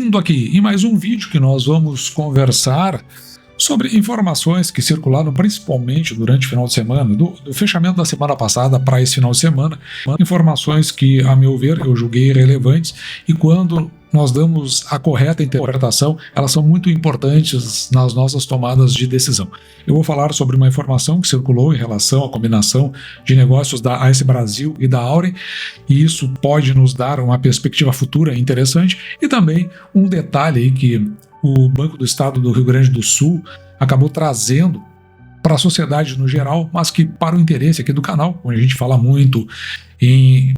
Bem-vindo aqui em mais um vídeo que nós vamos conversar sobre informações que circularam principalmente durante o final de semana, do fechamento da semana passada para esse final de semana, informações que, a meu ver, eu julguei relevantes, e quando nós damos a correta interpretação, elas são muito importantes nas nossas tomadas de decisão. Eu vou falar sobre uma informação que circulou em relação à combinação de negócios da AS Brasil e da Auren, e isso pode nos dar uma perspectiva futura interessante, e também um detalhe aí que o Banco do Estado do Rio Grande do Sul acabou trazendo para a sociedade no geral, mas que para o interesse aqui do canal, onde a gente fala muito em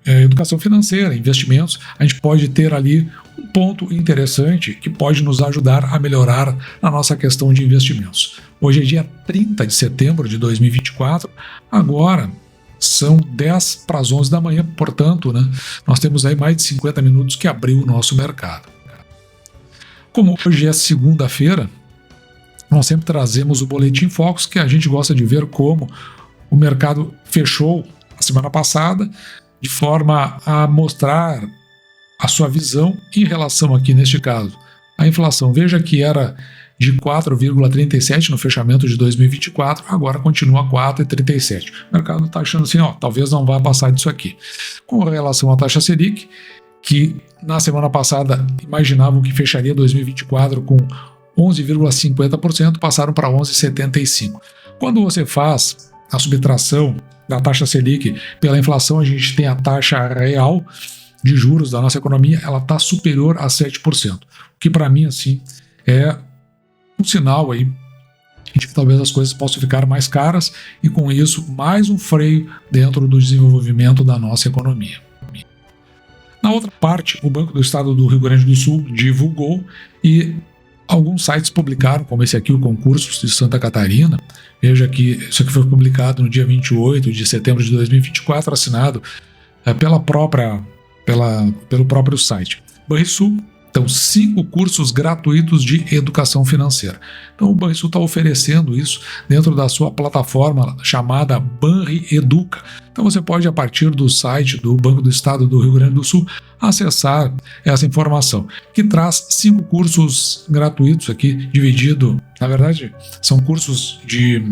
educação financeira, investimentos, a gente pode ter ali um ponto interessante que pode nos ajudar a melhorar a nossa questão de investimentos. Hoje é dia 30 de setembro de 2024, agora são 10 para as 11 da manhã, portanto, nós temos aí mais de 50 minutos que abriu o nosso mercado. Como hoje é segunda-feira, nós sempre trazemos o Boletim Focus, que a gente gosta de ver como o mercado fechou a semana passada, de forma a mostrar a sua visão em relação aqui, neste caso, à inflação. Veja que era de 4,37 no fechamento de 2024, agora continua 4,37. O mercado está achando assim, talvez não vá passar disso aqui. Com relação à taxa Selic, que na semana passada imaginavam que fecharia 2024 com 11,50%, passaram para 11,75%. Quando você faz a subtração da taxa Selic pela inflação, a gente tem a taxa real de juros da nossa economia, ela está superior a 7%, o que para mim assim é um sinal aí de que talvez as coisas possam ficar mais caras e com isso mais um freio dentro do desenvolvimento da nossa economia. Na outra parte, o Banco do Estado do Rio Grande do Sul divulgou e alguns sites publicaram, como esse aqui, o Concursos de Santa Catarina. Veja que isso aqui foi publicado no dia 28 de setembro de 2024, assinado pelo próprio site. Banrisul, então 5 cursos gratuitos de educação financeira. Então o Banrisul está oferecendo isso dentro da sua plataforma chamada Banri Educa. Então você pode, a partir do site do Banco do Estado do Rio Grande do Sul, acessar essa informação, que traz 5 cursos gratuitos aqui, dividido, na verdade, são cursos de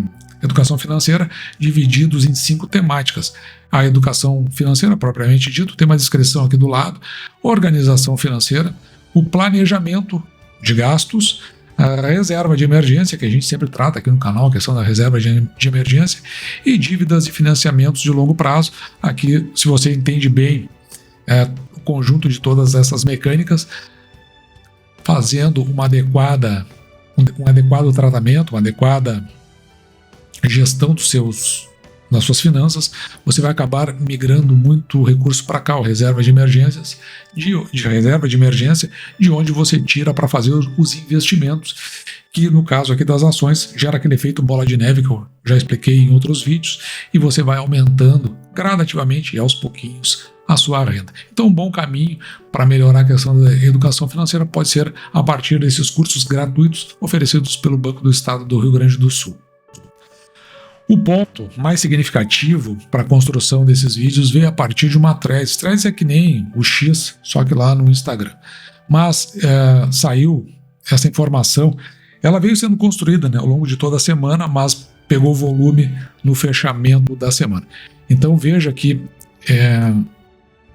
educação financeira divididos em 5 temáticas. A educação financeira, propriamente dito, tem uma descrição aqui do lado, organização financeira, o planejamento de gastos, a reserva de emergência, que a gente sempre trata aqui no canal, a questão da reserva de emergência, e dívidas e financiamentos de longo prazo. Aqui, se você entende bem o conjunto de todas essas mecânicas, fazendo um adequado tratamento, uma adequada gestão das suas finanças, você vai acabar migrando muito recurso para cá, reserva de emergência, de onde você tira para fazer os investimentos, que no caso aqui das ações gera aquele efeito bola de neve que eu já expliquei em outros vídeos, e você vai aumentando gradativamente e aos pouquinhos a sua renda. Então um bom caminho para melhorar a questão da educação financeira pode ser a partir desses cursos gratuitos oferecidos pelo Banco do Estado do Rio Grande do Sul. O ponto mais significativo para a construção desses vídeos veio a partir de uma thread. Threads é que nem o X, só que lá no Instagram. Mas saiu essa informação, ela veio sendo construída ao longo de toda a semana, mas pegou volume no fechamento da semana. Então veja que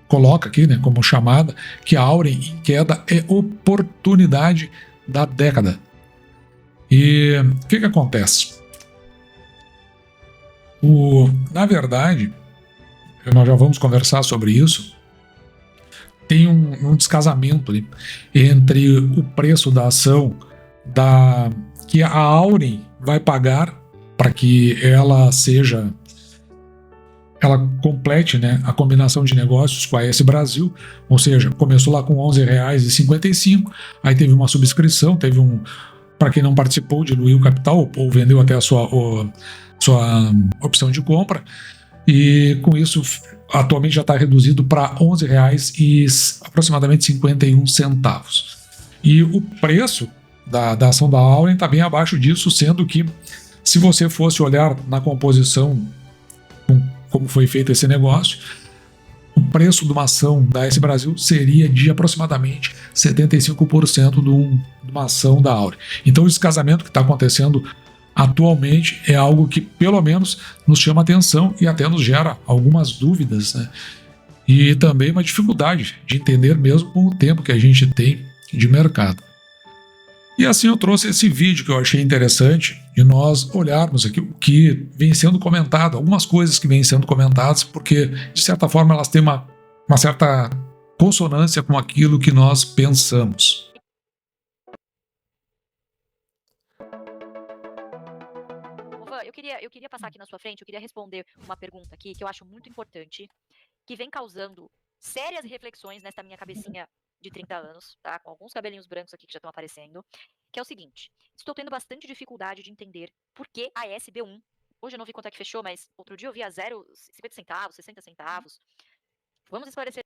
coloca aqui como chamada que a Auren em queda é oportunidade da década. E o que acontece? Na verdade, nós já vamos conversar sobre isso, tem um descasamento ali entre o preço da ação que a Auren vai pagar para que ela complete a combinação de negócios com a AS Brasil, ou seja, começou lá com R$ 11,55, aí teve uma subscrição, para quem não participou, diluiu o capital ou vendeu até a sua opção de compra, e com isso atualmente já está reduzido para R$ 11,00 e aproximadamente 51 centavos. E o preço da ação da Auren está bem abaixo disso, sendo que se você fosse olhar na composição como foi feito esse negócio, preço de uma ação da AS Brasil seria de aproximadamente 75% de uma ação da Auren. Então, esse casamento que está acontecendo atualmente é algo que, pelo menos, nos chama atenção e até nos gera algumas dúvidas, né? E também uma dificuldade de entender mesmo com o tempo que a gente tem de mercado. E assim eu trouxe esse vídeo que eu achei interessante de nós olharmos aqui o que vem sendo comentado, algumas coisas que vêm sendo comentadas, porque de certa forma elas têm uma certa consonância com aquilo que nós pensamos. Eu queria passar aqui na sua frente, eu queria responder uma pergunta aqui que eu acho muito importante, que vem causando sérias reflexões nesta minha cabecinha de 30 anos, tá? Com alguns cabelinhos brancos aqui que já estão aparecendo, que é o seguinte: estou tendo bastante dificuldade de entender por que a SB1, hoje eu não vi quanto é que fechou, mas outro dia eu vi a 0,50 centavos, 60 centavos. Vamos esclarecer.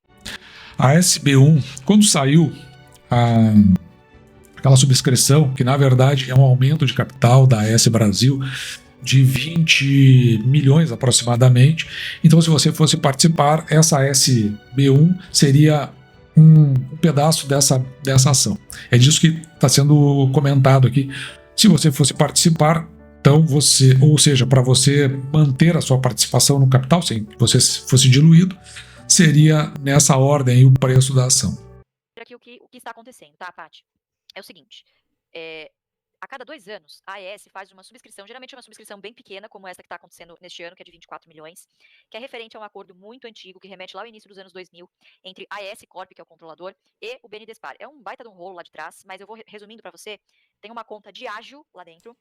A SB1, quando saiu aquela subscrição, que na verdade é um aumento de capital da AS Brasil de 20 milhões aproximadamente, então se você fosse participar, essa SB1 seria um pedaço dessa ação. É disso que está sendo comentado aqui. Se você fosse participar, então ou seja, para você manter a sua participação no capital, sem que você fosse diluído, seria nessa ordem aí o preço da ação. Aqui o que está acontecendo, tá, Paty? É o seguinte, a cada 2 anos, a AES faz uma subscrição, geralmente é uma subscrição bem pequena, como essa que está acontecendo neste ano, que é de 24 milhões, que é referente a um acordo muito antigo, que remete lá ao início dos anos 2000, entre a AES Corp, que é o controlador, e o BNDESPar. É um baita de um rolo lá de trás, mas eu vou resumindo para você. Tem uma conta de ágio lá dentro,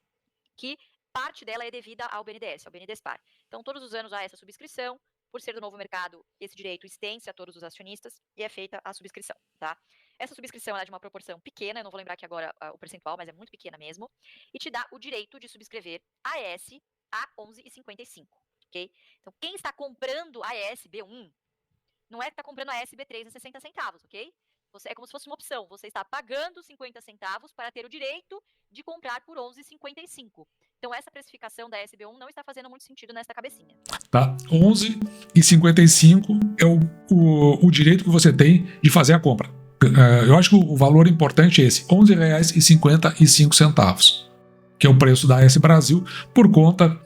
que parte dela é devida ao BNDES, ao BNDESPar. Então, todos os anos há essa subscrição. Por ser do novo mercado, esse direito estende a todos os acionistas e é feita a subscrição, tá? Essa subscrição é de uma proporção pequena, eu não vou lembrar aqui agora o percentual, mas é muito pequena mesmo, e te dá o direito de subscrever a AES a 11,55, ok? Então, quem está comprando a AES B1 não é que está comprando a AES B3 a 60 centavos, ok? É como se fosse uma opção, você está pagando 50 centavos para ter o direito de comprar por 11,55. Então, essa precificação da SB1 não está fazendo muito sentido nessa cabecinha. Tá? 11,55 é o direito que você tem de fazer a compra. Eu acho que o valor importante é esse, R$ 11,55, que é o preço da AS Brasil, por conta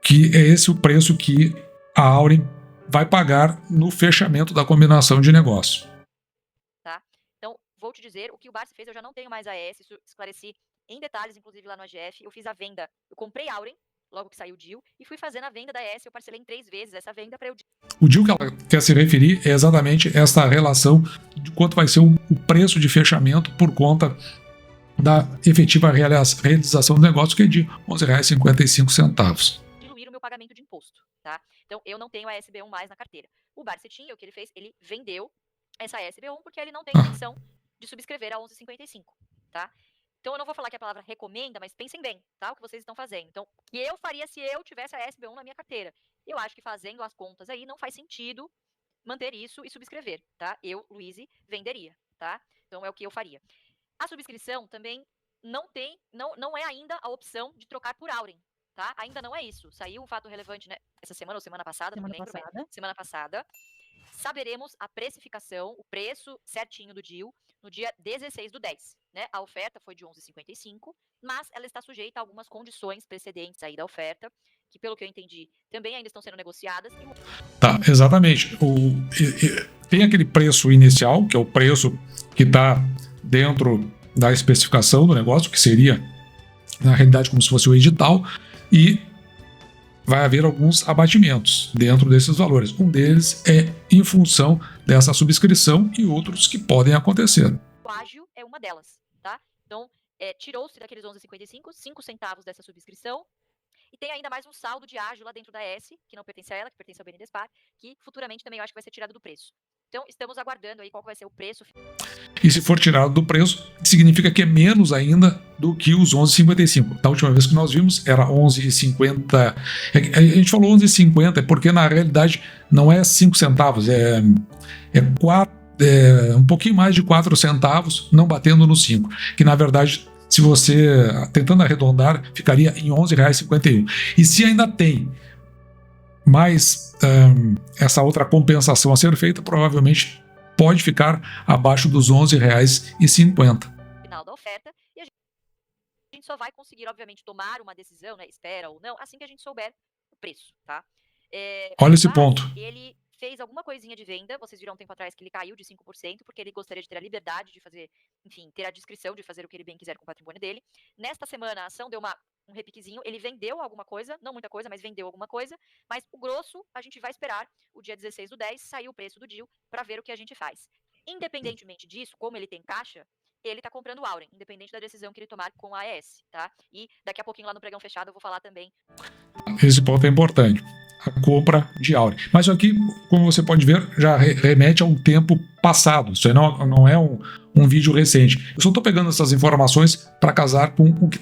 que é esse o preço que a Auren vai pagar no fechamento da combinação de negócio. Tá? Então, vou te dizer, o que o Barsi fez, eu já não tenho mais AES, isso esclareci em detalhes, inclusive lá no AGF, eu fiz a venda, eu comprei Auren, logo que saiu o deal, e fui fazendo a venda da AES, eu parcelei em 3 vezes essa venda para eu... O deal que ela quer se referir é exatamente essa relação de quanto vai ser o preço de fechamento por conta da efetiva realização do negócio, que é de R$ 11,55. Diluir o meu pagamento de imposto, tá? Então, eu não tenho a SB1 mais na carteira. O Barsi tinha, o que ele fez, ele vendeu essa SB1 porque ele não tem intenção de subscrever a 11,55, tá? Então, eu não vou falar que a palavra recomenda, mas pensem bem, tá? O que vocês estão fazendo. Então, o que eu faria se eu tivesse a SB1 na minha carteira? Eu acho que fazendo as contas aí, não faz sentido manter isso e subscrever, tá? Eu, Luíse, venderia, tá? Então, é o que eu faria. A subscrição também não é ainda a opção de trocar por Auren, tá? Ainda não é isso. Saiu um fato relevante, né? Essa semana ou semana passada, não me lembro bem. Semana passada. Saberemos a precificação, o preço certinho do deal, no dia 16/10, né? A oferta foi de 11,55, mas ela está sujeita a algumas condições precedentes aí da oferta, que pelo que eu entendi, também ainda estão sendo negociadas. Tá, exatamente. Tem aquele preço inicial, que é o preço que está dentro da especificação do negócio, que seria, na realidade, como se fosse o edital, e vai haver alguns abatimentos dentro desses valores. Um deles é em função dessa subscrição e outros que podem acontecer. O ágio é uma delas, tá? Então, tirou-se daqueles 11,55, 5 centavos dessa subscrição, e tem ainda mais um saldo de ágio lá dentro da S, que não pertence a ela, que pertence ao BNDESPar, que futuramente também eu acho que vai ser tirado do preço. Então, estamos aguardando aí qual vai ser o preço. E se for tirado do preço, significa que é menos ainda do que os 11,55. Da última vez que nós vimos era 11,50. A gente falou 11,50 porque na realidade não é 5 centavos, é um pouquinho mais de 4 centavos, não batendo no 5. Que na verdade, se você, tentando arredondar, ficaria em R$ 11,51. E se ainda tem mas essa outra compensação a ser feita provavelmente pode ficar abaixo dos R$ 11,50. Final da oferta, e a gente só vai conseguir, obviamente, tomar uma decisão, né, espera ou não, assim que a gente souber o preço, tá? Olha esse ponto. Ele fez alguma coisinha de venda, vocês viram um tempo atrás que ele caiu de 5%, porque ele gostaria de ter a liberdade de fazer, enfim, ter a discrição de fazer o que ele bem quiser com o patrimônio dele. Nesta semana, a ação deu um repiquezinho, ele vendeu alguma coisa, não muita coisa, mas vendeu alguma coisa, mas o grosso a gente vai esperar o dia 16/10, sair o preço do deal, para ver o que a gente faz. Independentemente disso, como ele tem caixa, ele está comprando Auren, independente da decisão que ele tomar com a AES, tá? E daqui a pouquinho lá no pregão fechado eu vou falar também. Esse ponto é importante. A compra de Auren. Mas isso aqui, como você pode ver, já remete a um tempo passado. Isso aí não é um vídeo recente. Eu só estou pegando essas informações para casar com o que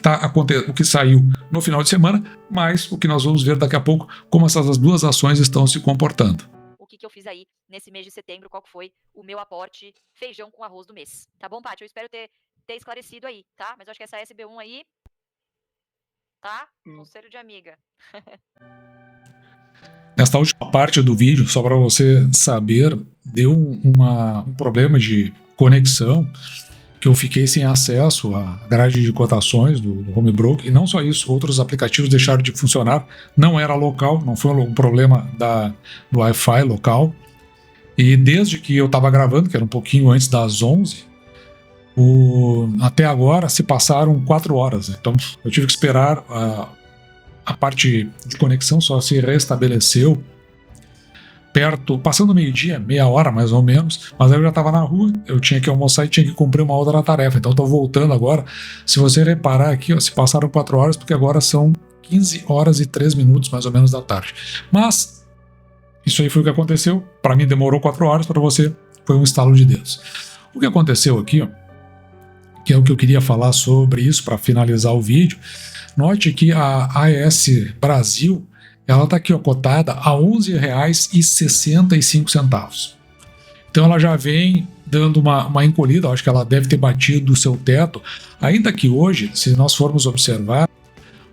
o que saiu no final de semana, mas o que nós vamos ver daqui a pouco, como essas duas ações estão se comportando. O que eu fiz aí nesse mês de setembro, qual foi o meu aporte feijão com arroz do mês. Tá bom, Paty? Eu espero ter esclarecido aí, tá? Mas eu acho que essa SB1 aí, tá? Conselho de amiga. Nesta última parte do vídeo, só para você saber, deu um problema de conexão, que eu fiquei sem acesso à grade de cotações do Home Broker, e não só isso, outros aplicativos deixaram de funcionar, não era local, não foi um problema do Wi-Fi local, e desde que eu estava gravando, que era um pouquinho antes das 11, até agora se passaram 4 horas, então eu tive que esperar a parte de conexão só se restabeleceu passando meio-dia, meia hora mais ou menos, mas aí eu já estava na rua, eu tinha que almoçar e tinha que cumprir uma outra tarefa, então estou voltando agora. Se você reparar aqui, ó, se passaram 4 horas, porque agora são 15 horas e 3 minutos mais ou menos da tarde. Mas isso aí foi o que aconteceu, para mim demorou 4 horas, para você foi um estalo de dedos. O que aconteceu aqui, ó, que é o que eu queria falar sobre isso para finalizar o vídeo. Note que a AES Brasil, ela está aqui ó, cotada a R$ 11,65. Então ela já vem dando uma encolhida, acho que ela deve ter batido o seu teto, ainda que hoje, se nós formos observar,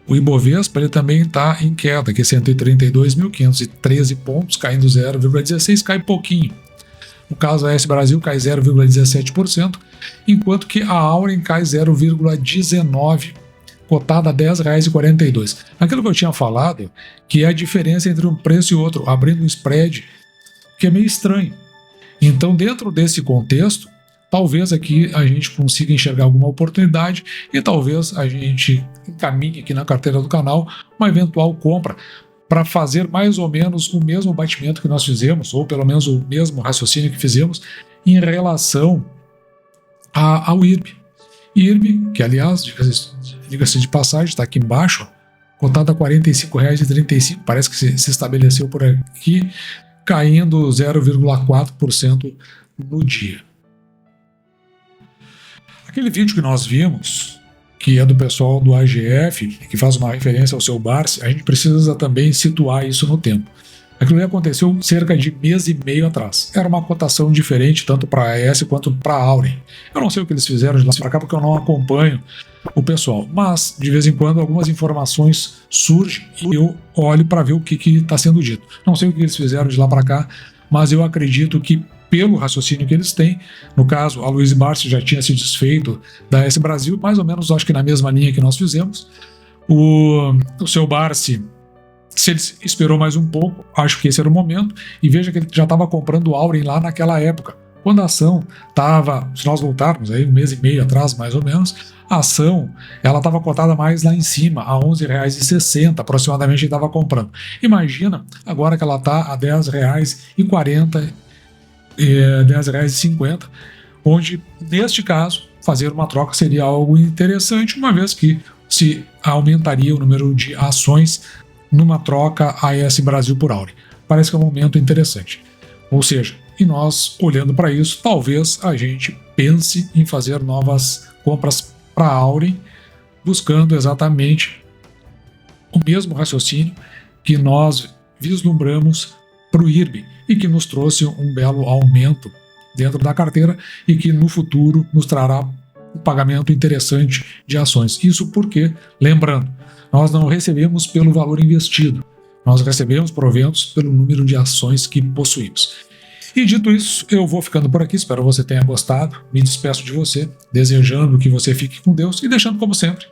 o Ibovespa ele também está em queda, que é 132.513 pontos, caindo 0,16, cai pouquinho. No caso, a AES Brasil cai 0,17%, enquanto que a Auren cai 0,19%, cotada a R$ 10,42. Aquilo que eu tinha falado, que é a diferença entre um preço e outro, abrindo um spread, que é meio estranho. Então, dentro desse contexto, talvez aqui a gente consiga enxergar alguma oportunidade e talvez a gente encaminhe aqui na carteira do canal uma eventual compra para fazer mais ou menos o mesmo batimento que nós fizemos, ou pelo menos o mesmo raciocínio que fizemos em relação ao IRB. IRB, que aliás, diga-se de passagem, está aqui embaixo, cotada a R$ 45,35, parece que se estabeleceu por aqui, caindo 0,4% no dia. Aquele vídeo que nós vimos, que é do pessoal do AGF, que faz uma referência ao seu Barsi, a gente precisa também situar isso no tempo. Aquilo aconteceu cerca de mês e meio atrás. Era uma cotação diferente tanto para a AES quanto para a Auren. Eu não sei o que eles fizeram de lá para cá porque eu não acompanho o pessoal, mas de vez em quando algumas informações surgem e eu olho para ver o que está sendo dito. Não sei o que eles fizeram de lá para cá, mas eu acredito que pelo raciocínio que eles têm, no caso a Luiz Barsi já tinha se desfeito da AES Brasil, mais ou menos acho que na mesma linha que nós fizemos. O seu Barsi, se ele esperou mais um pouco, acho que esse era o momento, e veja que ele já estava comprando Auren lá naquela época, quando a ação estava, se nós voltarmos aí um mês e meio atrás mais ou menos, a ação ela estava cotada mais lá em cima, a R$ 11,60 aproximadamente ele estava comprando. Imagina agora que ela está a R$ 10,40, R$ 10,50, onde neste caso fazer uma troca seria algo interessante, uma vez que se aumentaria o número de ações numa troca AES Brasil por Auren. Parece que é um momento interessante. Ou seja, e nós, olhando para isso, talvez a gente pense em fazer novas compras para Auren, buscando exatamente o mesmo raciocínio que nós vislumbramos para o IRB e que nos trouxe um belo aumento dentro da carteira e que no futuro nos trará um pagamento interessante de ações. Isso porque, lembrando, nós não recebemos pelo valor investido. nós recebemos proventos pelo número de ações que possuímos. E dito isso, eu vou ficando por aqui, espero que você tenha gostado, me despeço de você, desejando que você fique com Deus e deixando, como sempre,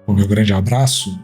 o meu grande abraço.